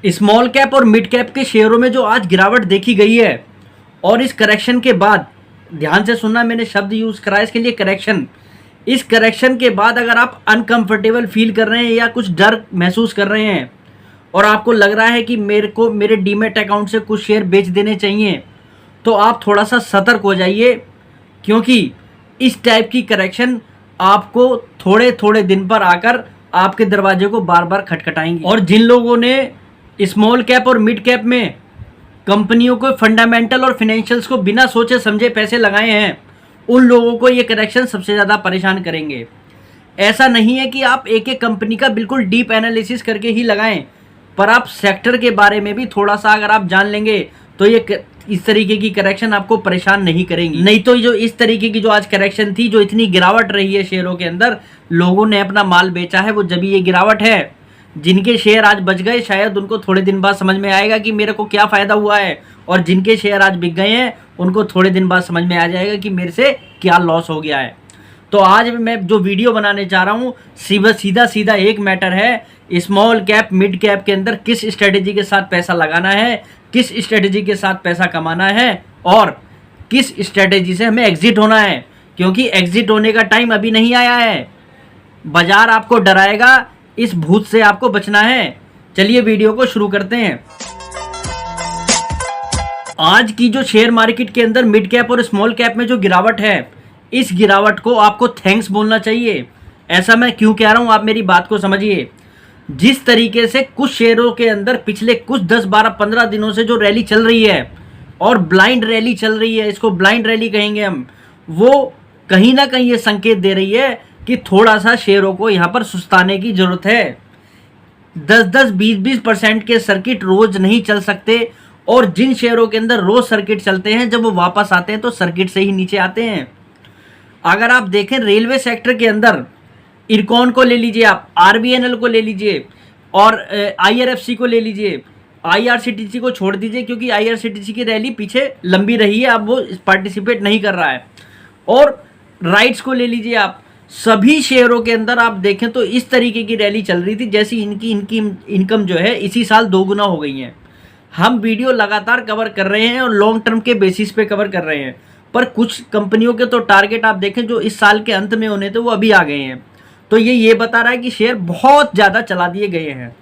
Small cap और mid cap के शेयरों में जो आज गिरावट देखी गई है और इस करेक्शन के बाद, ध्यान से सुनना, मैंने शब्द यूज करा इसके लिए, करेक्शन। इस करेक्शन के बाद अगर आप अनकंफर्टेबल फील कर रहे हैं या कुछ डर महसूस कर रहे हैं और आपको लग रहा है कि मेरे को मेरे डीमैट अकाउंट से कुछ शेयर बेच देने चाहिए, तो आप थोड़ा सा सतर्क हो जाइए, क्योंकि इस टाइप की करेक्शन आपको थोड़े थोड़े दिन पर आकर आपके दरवाजे को बार बार खटखटाएंगी। और जिन लोगों ने स्मॉल कैप और मिड कैप में कंपनियों को फंडामेंटल और फाइनेंशियल्स को बिना सोचे समझे पैसे लगाए हैं, उन लोगों को ये करेक्शन सबसे ज़्यादा परेशान करेंगे। ऐसा नहीं है कि आप एक एक कंपनी का बिल्कुल डीप एनालिसिस करके ही लगाएं, पर आप सेक्टर के बारे में भी थोड़ा सा अगर आप जान लेंगे तो ये इस तरीके की करेक्शन आपको परेशान नहीं करेंगी। नहीं तो जो इस तरीके की जो आज करेक्शन थी, जो इतनी गिरावट रही है शेयरों के अंदर, लोगों ने अपना माल बेचा है, वो जब ये गिरावट है। जिनके शेयर आज बच गए, शायद उनको थोड़े दिन बाद समझ में आएगा कि मेरे को क्या फ़ायदा हुआ है, और जिनके शेयर आज बिक गए हैं उनको थोड़े दिन बाद समझ में आ जाएगा कि मेरे से क्या लॉस हो गया है। तो आज मैं जो वीडियो बनाने जा रहा हूँ, सीधा सीधा एक मैटर है, स्मॉल कैप मिड कैप के अंदर किस स्ट्रेटेजी के साथ पैसा लगाना है, किस स्ट्रेटेजी के साथ पैसा कमाना है, और किस स्ट्रेटेजी से हमें एग्जिट होना है, क्योंकि एग्जिट होने का टाइम अभी नहीं आया है। बाजार आपको डराएगा, इस भूत से आपको बचना है। चलिए वीडियो को शुरू करते हैं। आज की जो शेयर मार्केट के अंदर मिड कैप और स्मॉल कैप में जो गिरावट है, इस गिरावट को आपको थैंक्स बोलना चाहिए। ऐसा मैं क्यों कह रहा हूं, आप मेरी बात को समझिए। जिस तरीके से कुछ शेयरों के अंदर पिछले कुछ 10, 12, 15 दिनों से जो रैली चल रही है, और ब्लाइंड रैली चल रही है, इसको ब्लाइंड रैली कहेंगे हम, वो कहीं ना कहीं ये संकेत दे रही है कि थोड़ा सा शेयरों को यहाँ पर सुस्ताने की जरूरत है। 10-10, 20-20% के सर्किट रोज नहीं चल सकते, और जिन शेयरों के अंदर रोज सर्किट चलते हैं, जब वो वापस आते हैं तो सर्किट से ही नीचे आते हैं। अगर आप देखें रेलवे सेक्टर के अंदर, इरकॉन को ले लीजिए, आप आरबीएनएल को ले लीजिए, और आईआरएफसी को ले लीजिए। आईआरसीटीसी को छोड़ दीजिए, क्योंकि आईआरसीटीसी की रैली पीछे लंबी रही है, अब वो पार्टिसिपेट नहीं कर रहा है। और राइट्स को ले लीजिए आप, सभी शेयरों के अंदर आप देखें तो इस तरीके की रैली चल रही थी जैसी इनकी इनकम जो है इसी साल 2 गुना हो गई है। हम वीडियो लगातार कवर कर रहे हैं और लॉन्ग टर्म के बेसिस पे कवर कर रहे हैं, पर कुछ कंपनियों के तो टारगेट आप देखें जो इस साल के अंत में होने थे, वो अभी आ गए हैं। तो ये बता रहा है कि शेयर बहुत ज़्यादा चला दिए गए हैं।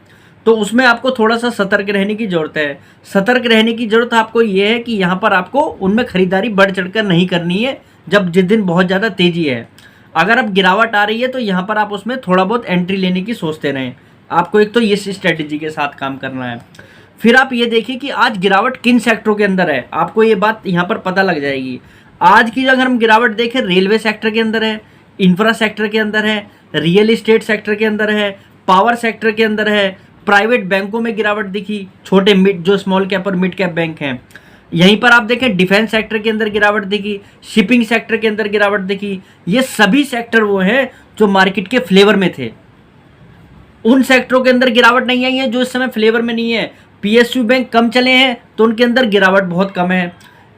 तो उसमें आपको थोड़ा सा सतर्क रहने की ज़रूरत है। सतर्क रहने की ज़रूरत आपको ये है कि यहाँ पर आपको उनमें खरीदारी बढ़ चढ़कर नहीं करनी है, जब जिस दिन बहुत ज़्यादा तेज़ी है। अगर अब गिरावट आ रही है तो यहाँ पर आप उसमें थोड़ा बहुत एंट्री लेने की सोचते रहें। आपको एक तो इस स्ट्रेटेजी के साथ काम करना है। फिर आप ये देखिए कि आज गिरावट किन सेक्टरों के अंदर है, आपको ये बात यहाँ पर पता लग जाएगी। आज की अगर हम गिरावट देखें, रेलवे सेक्टर के अंदर है, इंफ्रा सेक्टर के अंदर है, रियल इस्टेट सेक्टर के अंदर है, पावर सेक्टर के अंदर है, प्राइवेट बैंकों में गिरावट दिखी, छोटे मिड जो स्मॉल कैप और मिड कैप बैंक हैं। यहीं पर आप देखें डिफेंस सेक्टर के अंदर गिरावट दिखी, शिपिंग सेक्टर के अंदर गिरावट दिखी। ये सभी सेक्टर वो हैं जो मार्केट के फ्लेवर में थे। उन सेक्टरों के अंदर गिरावट नहीं आई है जो इस समय फ्लेवर में नहीं है। पीएसयू बैंक कम चले हैं तो उनके अंदर गिरावट बहुत कम है।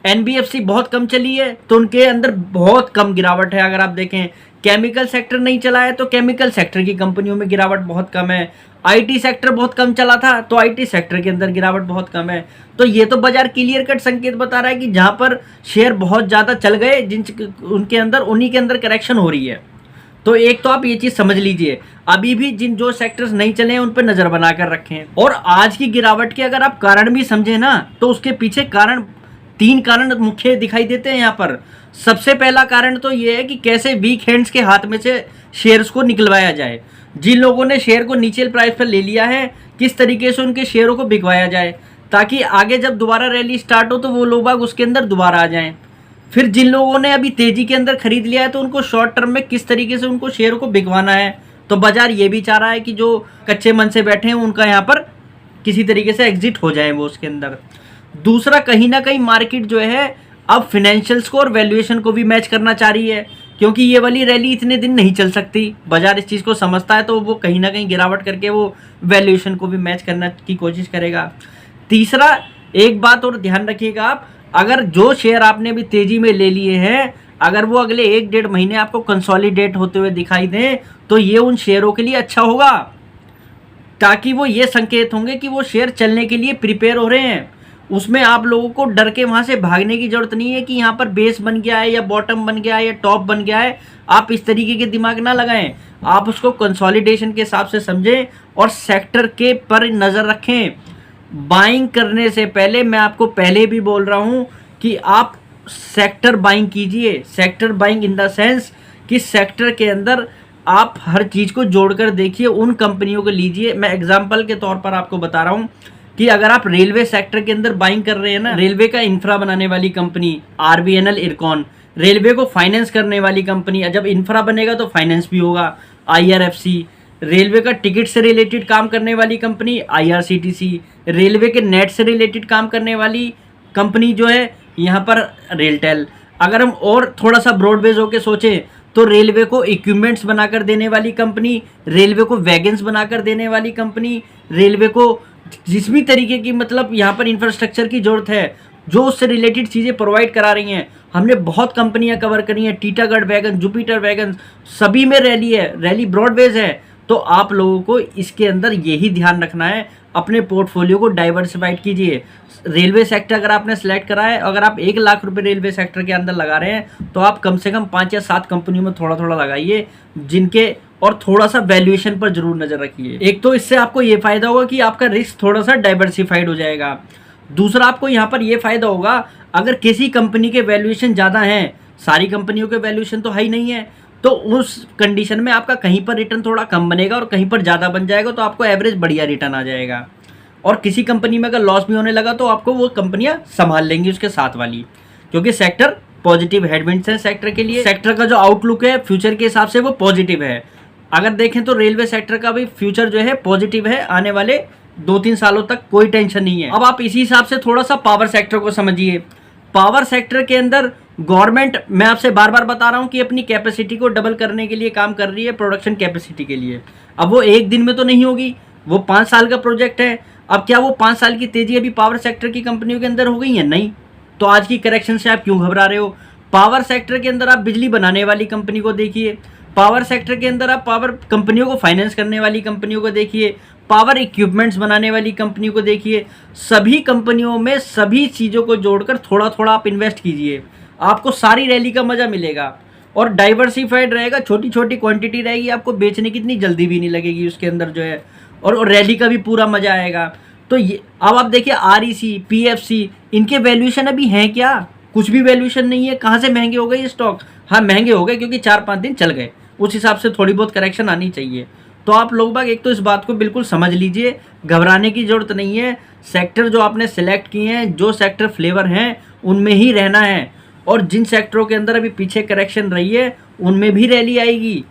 एनबीएफसी बहुत कम चली है तो उनके अंदर बहुत कम गिरावट है। अगर आप देखें केमिकल सेक्टर नहीं चला है तो केमिकल सेक्टर की कंपनियों में गिरावट बहुत कम है। आईटी सेक्टर बहुत कम चला था तो आईटी सेक्टर के अंदर गिरावट बहुत कम है। तो ये तो बाजार क्लियर कट संकेत बता रहा है कि जहां पर शेयर बहुत ज़्यादा चल गए, उनके अंदर उन्हीं के अंदर करेक्शन हो रही है। तो एक तो आप ये चीज़ समझ लीजिए, अभी भी जो सेक्टर्स नहीं चले हैं उन पर नज़र बनाकर रखें। और आज की गिरावट के अगर आप कारण भी समझें ना, तो उसके पीछे 3 कारण मुख्य दिखाई देते हैं यहाँ पर। सबसे पहला कारण तो ये है कि कैसे वीक हैंड्स के हाथ में से शेयर्स को निकलवाया जाए। जिन लोगों ने शेयर को नीचे प्राइस पर ले लिया है, किस तरीके से उनके शेयरों को बिकवाया जाए, ताकि आगे जब दोबारा रैली स्टार्ट हो तो वो लोग बाग उसके अंदर दोबारा आ जाएं। फिर जिन लोगों ने अभी तेजी के अंदर खरीद लिया है, तो उनको शॉर्ट टर्म में किस तरीके से उनको शेयर को बिकवाना है। तो बाजार ये भी चाह रहा है कि जो कच्चे मन से बैठे हैं उनका यहाँ पर किसी तरीके से एग्जिट हो जाए वो उसके अंदर। दूसरा, कहीं ना कहीं मार्केट जो है अब फिनेंशियल्स को और वैल्यूएशन को भी मैच करना चाह रही है, क्योंकि ये वाली रैली इतने दिन नहीं चल सकती। बाजार इस चीज़ को समझता है, तो वो कहीं ना कहीं गिरावट करके वो वैल्यूएशन को भी मैच करने की कोशिश करेगा। तीसरा, एक बात और ध्यान रखिएगा आप, अगर जो शेयर आपने अभी तेजी में ले लिए हैं, अगर वो अगले 1-1.5 महीने आपको कंसोलिडेट होते हुए दिखाई दें, तो ये उन शेयरों के लिए अच्छा होगा। ताकि वो ये संकेत होंगे कि वो शेयर चलने के लिए प्रिपेयर हो रहे हैं। उसमें आप लोगों को डर के वहाँ से भागने की ज़रूरत नहीं है कि यहाँ पर बेस बन गया है या बॉटम बन गया है या टॉप बन गया है। आप इस तरीके के दिमाग ना लगाएं, आप उसको कंसोलिडेशन के हिसाब से समझें और सेक्टर के पर नज़र रखें। बाइंग करने से पहले मैं आपको पहले भी बोल रहा हूँ कि आप सेक्टर बाइंग कीजिए। Sector buying in the sense कि सेक्टर के अंदर आप हर चीज़ को जोड़कर देखिए, उन कंपनियों को लीजिए। मैं एग्जांपल के तौर पर आपको बता रहा हूँ कि अगर आप रेलवे सेक्टर के अंदर बाइंग कर रहे हैं ना, रेलवे का इंफ्रा बनाने वाली कंपनी आरबीएनएल इरकॉन, रेलवे को फाइनेंस करने वाली कंपनी, जब इंफ्रा बनेगा तो फाइनेंस भी होगा आईआरएफसी, रेलवे का टिकट से रिलेटेड काम करने वाली कंपनी आईआरसीटीसी, रेलवे के नेट से रिलेटेड काम करने वाली कंपनी जो है यहाँ पर रेलटेल। अगर हम और थोड़ा सा ब्रॉडबेज होकर सोचें तो रेलवे को इक्विपमेंट्स बनाकर देने वाली कंपनी, रेलवे को वैगन्स बनाकर देने वाली कंपनी, रेलवे को जिस भी तरीके की मतलब यहाँ पर इंफ्रास्ट्रक्चर की ज़रूरत है जो उससे रिलेटेड चीज़ें प्रोवाइड करा रही हैं। हमने बहुत कंपनियां कवर करी हैं, टीटागढ़ वैगन, जुपिटर वैगन, सभी में रैली है, रैली ब्रॉडबेज है। तो आप लोगों को इसके अंदर यही ध्यान रखना है, अपने पोर्टफोलियो को डाइवर्सिफाइड कीजिए। रेलवे सेक्टर अगर आपने सेलेक्ट करा है, अगर आप 1 लाख रुपए रेलवे सेक्टर के अंदर लगा रहे हैं तो आप कम से कम 5 या 7 कंपनियों में थोड़ा थोड़ा लगाइए, जिनके और थोड़ा सा वैल्यूएशन पर जरूर नजर रखिए। एक तो इससे आपको ये फायदा होगा कि आपका रिस्क थोड़ा सा डाइवर्सिफाइड हो जाएगा। दूसरा आपको यहाँ पर ये फायदा होगा, अगर किसी कंपनी के वैल्यूएशन ज़्यादा हैं, सारी कंपनियों के वैल्यूएशन तो हाई नहीं है, तो उस कंडीशन में आपका कहीं पर रिटर्न थोड़ा कम बनेगा और कहीं पर ज़्यादा बन जाएगा, तो आपको एवरेज बढ़िया रिटर्न आ जाएगा। और किसी कंपनी में अगर लॉस भी होने लगा तो आपको वो कंपनियां संभाल लेंगी उसके साथ वाली, क्योंकि सेक्टर पॉजिटिव हेडविंड्स हैं सेक्टर के लिए। सेक्टर का जो आउटलुक है फ्यूचर के हिसाब से वो पॉजिटिव है। अगर देखें तो रेलवे सेक्टर का भी फ्यूचर जो है पॉजिटिव है, आने वाले 2-3 सालों तक कोई टेंशन नहीं है। अब आप इसी हिसाब से थोड़ा सा पावर सेक्टर को समझिए। पावर सेक्टर के अंदर गवर्नमेंट, मैं आपसे बार बार बता रहा हूं कि अपनी कैपेसिटी को डबल करने के लिए काम कर रही है, प्रोडक्शन कैपेसिटी के लिए। अब वो एक दिन में तो नहीं होगी, वो 5 साल का प्रोजेक्ट है। अब क्या वो 5 साल की तेजी अभी पावर सेक्टर की कंपनियों के अंदर हो गई है? नहीं। तो आज की करेक्शन से आप क्यों घबरा रहे हो? पावर सेक्टर के अंदर आप बिजली बनाने वाली कंपनी को देखिए, पावर सेक्टर के अंदर आप पावर कंपनियों को फाइनेंस करने वाली कंपनियों को देखिए, पावर इक्विपमेंट्स बनाने वाली कंपनियों को देखिए। सभी कंपनियों में सभी चीज़ों को जोड़कर थोड़ा थोड़ा आप इन्वेस्ट कीजिए, आपको सारी रैली का मज़ा मिलेगा और डाइवर्सिफाइड रहेगा। छोटी छोटी क्वांटिटी रहेगी, आपको बेचने की इतनी जल्दी भी नहीं लगेगी उसके अंदर जो है, और रैली का भी पूरा मज़ा आएगा। तो ये अब आप देखिए आरईसी, पीएफसी, इनके वैल्यूएशन अभी हैं क्या? कुछ भी वैल्यूएशन नहीं है। कहाँ से महंगे हो गए ये स्टॉक? हाँ महंगे हो गए क्योंकि 4-5 दिन चल गए, उस हिसाब से थोड़ी बहुत करेक्शन आनी चाहिए। तो आप लोग बाग एक तो इस बात को बिल्कुल समझ लीजिए, घबराने की ज़रूरत नहीं है। सेक्टर जो आपने सेलेक्ट किए हैं, जो सेक्टर फ्लेवर हैं, उनमें ही रहना है, और जिन सेक्टरों के अंदर अभी पीछे करेक्शन रही है उनमें भी रैली आएगी।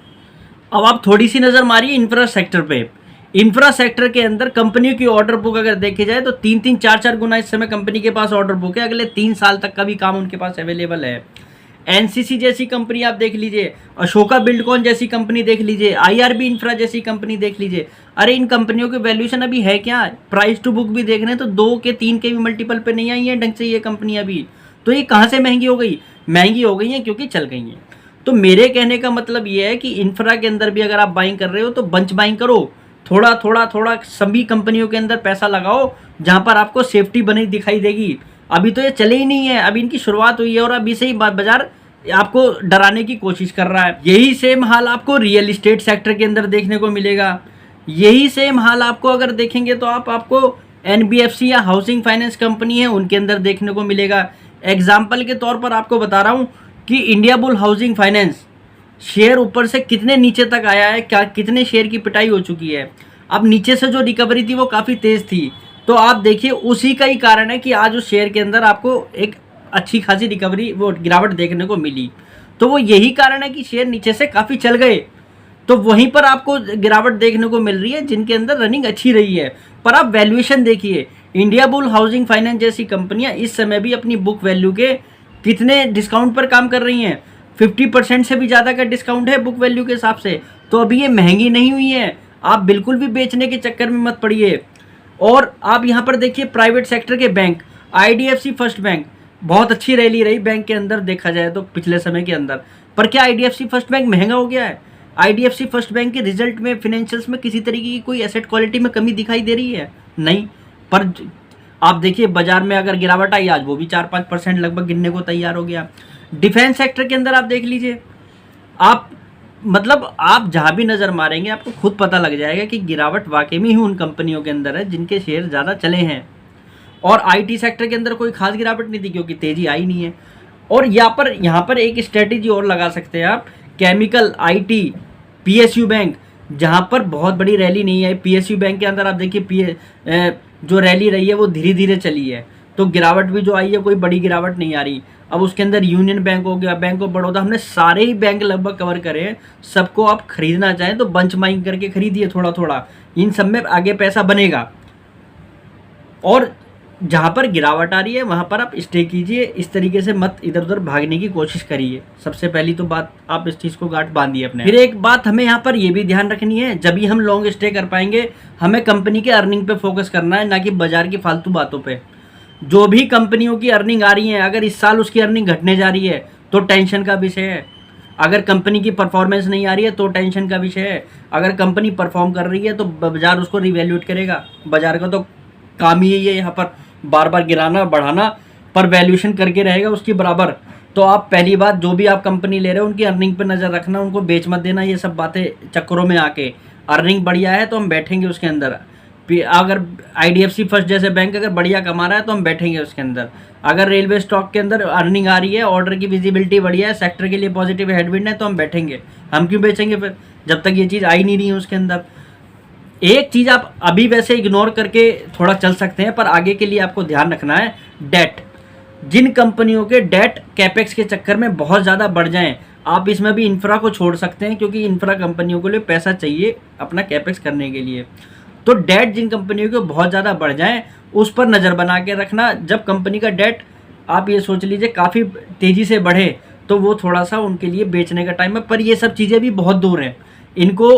अब आप थोड़ी सी नज़र मारिए इंफ्रा सेक्टर पे। इंफ्रा सेक्टर के अंदर कंपनियों की ऑर्डर बुक अगर देखी जाए तो 3-3, 4-4 गुना इस समय कंपनी के पास ऑर्डर बुक है, अगले 3 साल तक का भी काम उनके पास अवेलेबल है। एनसीसी जैसी कंपनी आप देख लीजिए, अशोका बिल्डकॉन जैसी कंपनी देख लीजिए, आईआरबी इंफ्रा जैसी कंपनी देख लीजिए। अरे इन कंपनियों के वैल्यूएशन अभी है क्या? प्राइस टू बुक भी देख रहे हैं तो 2 के 3 के भी मल्टीपल पे नहीं आई है ढंग से ये कंपनी अभी। तो ये कहाँ से महंगी हो गई? महंगी हो गई है क्योंकि चल गई हैं। तो मेरे कहने का मतलब ये है कि इंफ्रा के अंदर भी अगर आप बाइंग कर रहे हो तो बंच बाइंग करो, थोड़ा थोड़ा थोड़ा सभी कंपनियों के अंदर पैसा लगाओ जहाँ पर आपको सेफ्टी बनी दिखाई देगी। अभी तो ये चले ही नहीं है, अभी इनकी शुरुआत हुई है और अभी से ही बाजार आपको डराने की कोशिश कर रहा है। यही सेम हाल आपको रियल एस्टेट सेक्टर के अंदर देखने को मिलेगा। यही सेम हाल आपको अगर देखेंगे तो आपको एनबीएफसी या हाउसिंग फाइनेंस कंपनी है उनके अंदर देखने को मिलेगा। एग्जाम्पल के तौर पर आपको बता रहा हूँ कि India bull housing finance share ऊपर से कितने नीचे तक आया है, क्या कितने शेयर की पिटाई हो चुकी है। अब नीचे से जो रिकवरी थी वो काफ़ी तेज़ थी, तो आप देखिए उसी का ही कारण है कि आज उस शेयर के अंदर आपको एक अच्छी खासी रिकवरी, वो गिरावट देखने को मिली। तो वो यही कारण है कि शेयर नीचे से काफ़ी चल गए, तो वहीं पर आपको गिरावट देखने को मिल रही है जिनके अंदर रनिंग अच्छी रही है। पर आप वैल्यूएशन देखिए, इंडिया बुल हाउसिंग फाइनेंस जैसी कंपनियां इस समय भी अपनी बुक वैल्यू के कितने डिस्काउंट पर काम कर रही हैं, 50% से भी ज़्यादा का डिस्काउंट है बुक वैल्यू के हिसाब से। तो अभी ये महंगी नहीं हुई है, आप बिल्कुल भी बेचने के चक्कर में मत पड़िए। और आप यहाँ पर देखिए प्राइवेट सेक्टर के बैंक, आईडीएफसी फर्स्ट बैंक बहुत अच्छी रैली रही बैंक के अंदर देखा जाए तो पिछले समय के अंदर। पर क्या आईडीएफसी फर्स्ट बैंक महंगा हो गया है? आईडीएफसी फर्स्ट बैंक के रिजल्ट में, फिनेंशियल्स में किसी तरीके की कोई एसेट क्वालिटी में कमी दिखाई दे रही है? नहीं। पर आप देखिए बाजार में अगर गिरावट आई, आज वो भी 4-5% लगभग गिरने को तैयार हो गया। डिफेंस सेक्टर के अंदर आप देख लीजिए, आप मतलब आप जहाँ भी नज़र मारेंगे आपको खुद पता लग जाएगा कि गिरावट वाकई में ही उन कंपनियों के अंदर है जिनके शेयर ज़्यादा चले हैं। और आईटी सेक्टर के अंदर कोई खास गिरावट नहीं थी क्योंकि तेज़ी आई नहीं है। और यहाँ पर एक स्ट्रेटेजी और लगा सकते हैं आप, केमिकल, आईटी, पीएसयू बैंक, जहाँ पर बहुत बड़ी रैली नहीं है। पीएसयू बैंक के अंदर आप देखिए जो रैली रही है वो धीरे धीरे चली है, तो गिरावट भी जो आई है कोई बड़ी गिरावट नहीं आ रही। अब उसके अंदर यूनियन बैंक हो गया, बैंक ऑफ बड़ौदा, हमने सारे ही बैंक लगभग कवर करे। सबको आप खरीदना चाहें तो बंच बाइंग करके खरीदिए थोड़ा थोड़ा, इन सब में आगे पैसा बनेगा। और जहाँ पर गिरावट आ रही है वहाँ पर आप स्टे कीजिए, इस तरीके से मत इधर उधर भागने की कोशिश करिए। सबसे पहली तो बात आप इस चीज़ को गांठ बांधिए अपने। फिर एक बात हमें यहाँ पर ये भी ध्यान रखनी है, जब भी हम लॉन्ग स्टे कर पाएंगे हमें कंपनी के अर्निंग पे फोकस करना है, ना कि बाजार की फालतू बातों पे। जो भी कंपनियों की अर्निंग आ रही है, अगर इस साल उसकी अर्निंग घटने जा रही है तो टेंशन का विषय है। अगर कंपनी की परफॉर्मेंस नहीं आ रही है तो टेंशन का विषय है। अगर कंपनी परफॉर्म कर रही है तो बाजार उसको रिवैल्यूएट करेगा। बाजार का तो काम ही यही है यहाँ पर बार बार गिराना बढ़ाना, पर वैल्यूएशन करके रहेगा उसकी बराबर। तो आप पहली बात, जो भी आप कंपनी ले रहे हो उनकी अर्निंग पर नज़र रखना, उनको बेच मत देना ये सब बातें चक्करों में आके। अर्निंग बढ़िया है तो हम बैठेंगे उसके अंदर। अगर आईडीएफसी फर्स्ट जैसे बैंक अगर बढ़िया कमा रहा है तो हम बैठेंगे उसके अंदर। अगर रेलवे स्टॉक के अंदर अर्निंग आ रही है, ऑर्डर की विजिबिलिटी बढ़िया है, सेक्टर के लिए पॉजिटिव हेडविंड है, तो हम बैठेंगे। हम क्यों बेचेंगे फिर, जब तक ये चीज़ आई नहीं रही है उसके अंदर। एक चीज़ आप अभी वैसे इग्नोर करके थोड़ा चल सकते हैं, पर आगे के लिए आपको ध्यान रखना है, डेट। जिन कंपनियों के डेट कैपेक्स के चक्कर में बहुत ज़्यादा बढ़ जाएं, आप इसमें भी इंफ्रा को छोड़ सकते हैं, क्योंकि इंफ्रा कंपनियों को लिए पैसा चाहिए अपना कैपेक्स करने के लिए। तो डेट जिन कंपनियों के बहुत ज़्यादा बढ़ जाएं उस पर नज़र बना के रखना। जब कंपनी का डेट आप ये सोच लीजिए काफ़ी तेज़ी से बढ़े तो वो थोड़ा सा उनके लिए बेचने का टाइम है। पर ये सब चीज़ें भी बहुत दूर हैं, इनको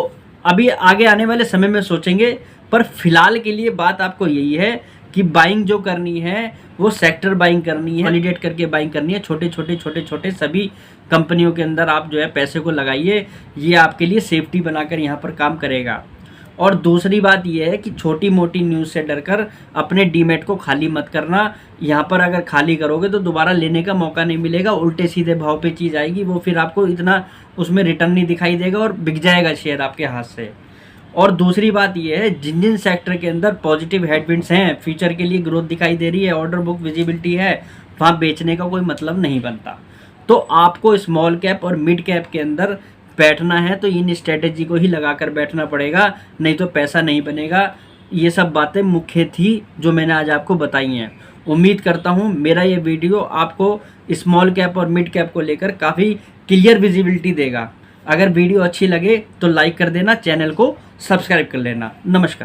अभी आगे आने वाले समय में सोचेंगे। पर फिलहाल के लिए बात आपको यही है कि बाइंग जो करनी है वो सेक्टर बाइंग करनी है, वैलिडेट करके बाइंग करनी है। छोटे छोटे सभी कंपनियों के अंदर आप जो है पैसे को लगाइए, ये आपके लिए सेफ्टी बनाकर यहाँ पर काम करेगा। और दूसरी बात यह है कि छोटी मोटी न्यूज़ से डरकर अपने डीमैट को खाली मत करना। यहाँ पर अगर खाली करोगे तो दोबारा लेने का मौका नहीं मिलेगा, उल्टे सीधे भाव पे चीज़ आएगी, वो फिर आपको इतना उसमें रिटर्न नहीं दिखाई देगा और बिक जाएगा शेयर आपके हाथ से। और दूसरी बात यह है, जिन जिन सेक्टर के अंदर पॉजिटिव हेडविंड्स हैं, फ्यूचर के लिए ग्रोथ दिखाई दे रही है, ऑर्डर बुक विजिबिलिटी है, वहाँ बेचने का कोई मतलब नहीं बनता। तो आपको स्मॉल कैप और मिड कैप के अंदर बैठना है तो इन स्ट्रेटेजी को ही लगाकर बैठना पड़ेगा, नहीं तो पैसा नहीं बनेगा। ये सब बातें मुख्य थी जो मैंने आज आपको बताई हैं। उम्मीद करता हूँ मेरा ये वीडियो आपको स्मॉल कैप और मिड कैप को लेकर काफ़ी क्लियर विजिबिलिटी देगा। अगर वीडियो अच्छी लगे तो लाइक कर देना, चैनल को सब्सक्राइब कर लेना। नमस्कार।